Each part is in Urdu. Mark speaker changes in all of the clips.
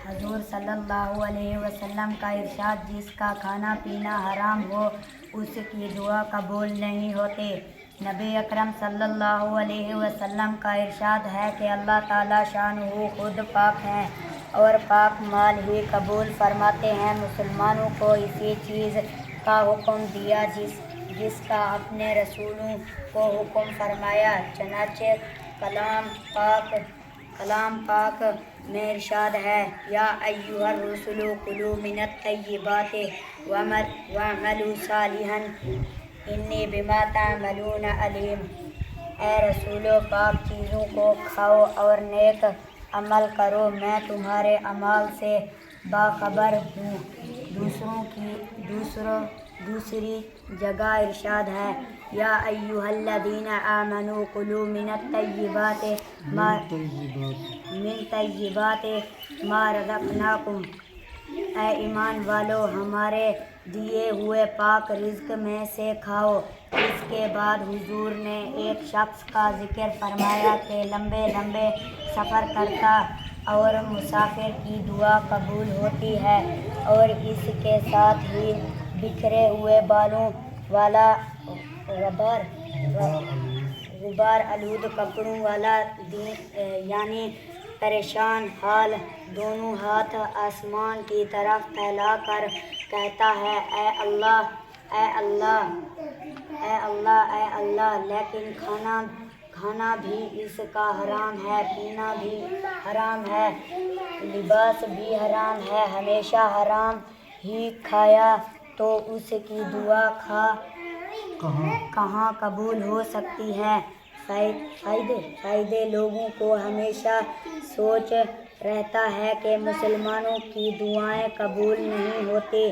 Speaker 1: حضور صلی اللہ علیہ وسلم کا ارشاد، جس کا کھانا پینا حرام ہو اس کی دعا قبول نہیں ہوتی۔ نبی اکرم صلی اللہ علیہ وسلم کا ارشاد ہے کہ اللہ تعالیٰ شانہ خود پاک ہیں اور پاک مال ہی قبول فرماتے ہیں۔ مسلمانوں کو اسی چیز کا حکم دیا جس کا اپنے رسولوں کو حکم فرمایا۔ چنانچہ کلام پاک میں ارشاد ہے، یا ایھا الرسل کلوا من الطیبات واعملوا صالحا انی بما تعملون علیم۔ اے رسولو، پاک چیزوں کو کھاؤ اور نیک عمل کرو، میں تمہارے اعمال سے باخبر ہوں۔ دوسری جگہ ارشاد ہے، یا ایھا الذین آمنوا کلوا من طیبات ما رزقناکم۔ اے ایمان والو، ہمارے دیے ہوئے پاک رزق میں سے کھاؤ۔ اس کے بعد حضور نے ایک شخص کا ذکر فرمایا کہ لمبے لمبے سفر کرتا اور مسافر کی دعا قبول ہوتی ہے، اور اس کے ساتھ ہی بکھرے ہوئے بالوں والا غبار آلود کپڑوں والا یعنی پریشان حال دونوں ہاتھ آسمان کی طرف پھیلا کر کہتا ہے، اے اللہ، اے اللہ، اے اللہ، اے اللہ، لیکن کھانا بھی اس کا حرام ہے، پینا بھی حرام ہے، لباس بھی حرام ہے، ہمیشہ حرام ہی کھایا تو اس کی دعا کہاں قبول ہو سکتی ہے؟ فائدے لوگوں کو ہمیشہ سوچ رہتا ہے کہ مسلمانوں کی دعائیں قبول نہیں ہوتی،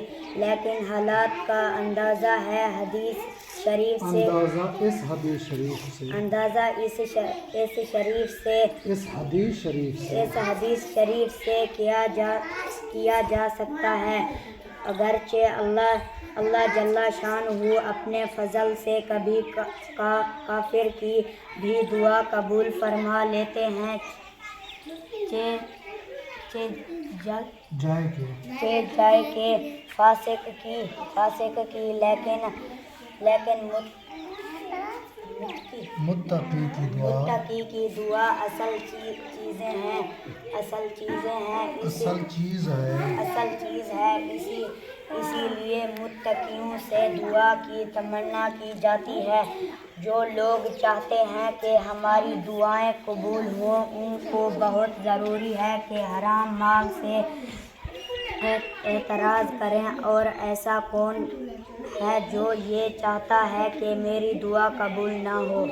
Speaker 1: لیکن حالات کا اندازہ اس حدیث شریف سے کیا جا سکتا ہے۔ اگرچہ اللہ جل شانہ اپنے فضل سے کبھی کافر کی بھی دعا قبول فرما لیتے ہیں، جائے کہ فاسق کی، لیکن متقی کی دعا اصل چیز ہے۔ اسی لیے متقیوں سے دعا کی تمنا کی جاتی ہے۔ جو لوگ چاہتے ہیں کہ ہماری دعائیں قبول ہوں، ان کو بہت ضروری ہے کہ حرام مال سے اعراض کریں۔ اور ایسا کون ہے جو یہ چاہتا ہے کہ میری دعا قبول نہ ہو؟